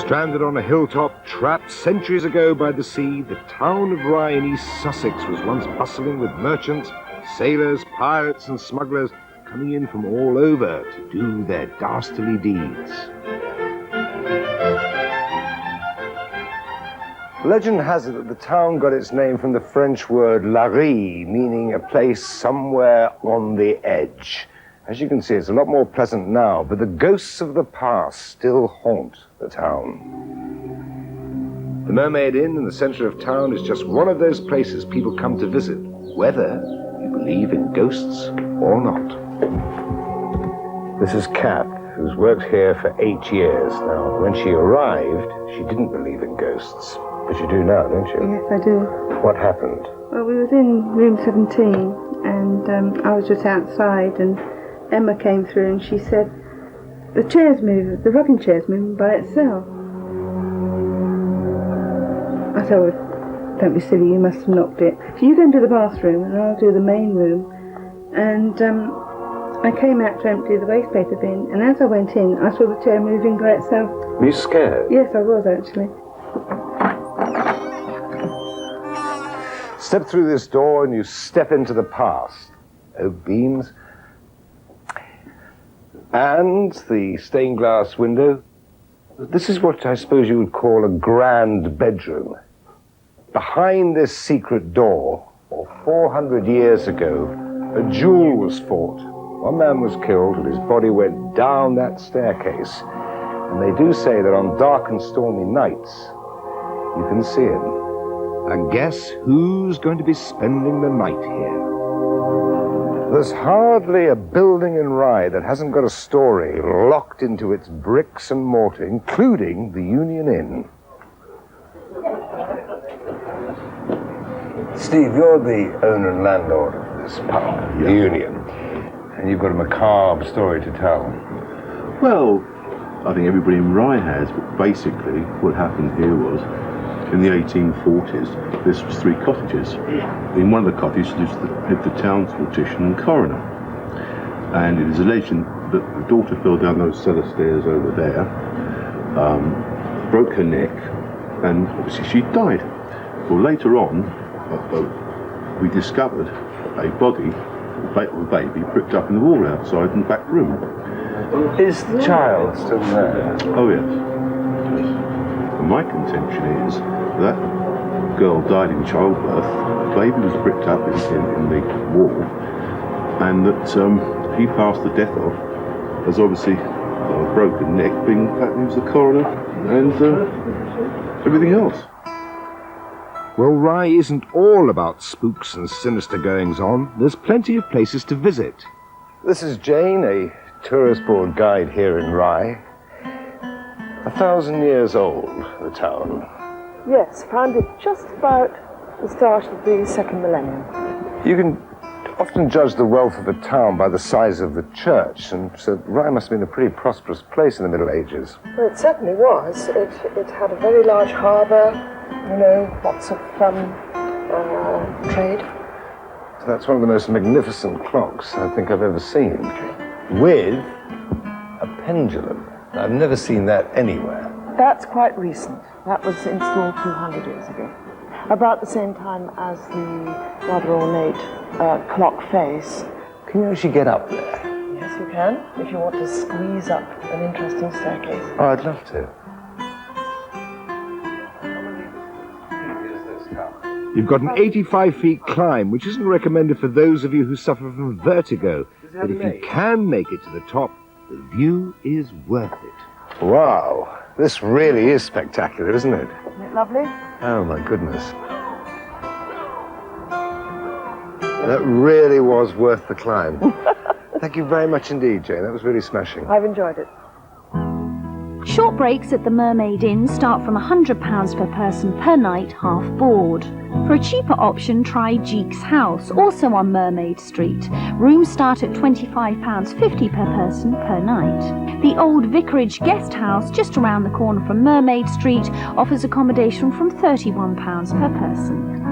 Stranded on a hilltop, trapped centuries ago by the sea, the town of Rye in East Sussex was once bustling with merchants, sailors, pirates and smugglers coming in from all over to do their dastardly deeds. Legend has it that the town got its name from the French word la Rye, meaning a place somewhere on the edge. As you can see, it's a lot more pleasant now, but the ghosts of the past still haunt the town. The Mermaid Inn in the centre of town is just one of those places people come to visit, whether you believe in ghosts or not. This is Kat, who's worked here for 8 years now. When she arrived, she didn't believe in ghosts, but you do now, don't you? Yes, I do. What happened? Well, we was in room 17, and I was just outside, and Emma came through and she said, the rocking chair's moving by itself. I said, oh, don't be silly, you must have knocked it. So you go into the bathroom and I'll do the main room. And I came out to empty the waste paper bin, and as I went in, I saw the chair moving by itself. Were you scared? Yes, I was actually. Step through this door and you step into the past. Oak beams. And the stained glass window. This is what I suppose you would call a grand bedroom. Behind this secret door, 400 years ago, a duel was fought. One man was killed and his body went down that staircase. And they do say that on dark and stormy nights, you can see him. And guess who's going to be spending the night here? There's hardly a building in Rye that hasn't got a story locked into its bricks and mortar, including the Union Inn. Steve, you're the owner and landlord of this pub, the Union, and you've got a macabre story to tell. Well, I think everybody in Rye has, but basically what happened here was, in the 1840s, this was 3 cottages. In one of the cottages lived the town's mortician and coroner. And it is a legend that the daughter fell down those cellar stairs over there, broke her neck, and obviously she died. Well, later on, we discovered a body of a baby bricked up in the wall outside in the back room. Is the child still there? Oh, yes. And my contention is that girl died in childbirth, the baby was bricked up in the wall, and that he passed the death off as obviously a broken neck, being that he was the coroner and everything else. Well, Rye isn't all about spooks and sinister goings-on. There's plenty of places to visit. This is Jane, a tourist board guide here in Rye. 1,000 years old, the town. Yes, founded just about the start of the second millennium. You can often judge the wealth of a town by the size of the church, and so Rye must have been a pretty prosperous place in the Middle Ages. Well, it certainly was. It had a very large harbour, you know, lots of trade. So that's one of the most magnificent clocks I think I've ever seen, with a pendulum. I've never seen that anywhere. That's quite recent. That was installed 200 years ago. About the same time as the rather ornate clock face. Can you actually get up there? Yes, you can, if you want to squeeze up an interesting staircase. Oh, I'd love to. You've got an 85 feet climb, which isn't recommended for those of you who suffer from vertigo. But if you can make it to the top, the view is worth it. Wow, this really is spectacular, isn't it? Isn't it lovely? Oh my goodness. That really was worth the climb. Thank you very much indeed, Jane. That was really smashing. I've enjoyed it. Short breaks at the Mermaid Inn start from £100 per person per night, half board. For a cheaper option, try Jeek's House, also on Mermaid Street. Rooms start at £25.50 per person per night. The Old Vicarage Guest House, just around the corner from Mermaid Street, offers accommodation from £31 per person.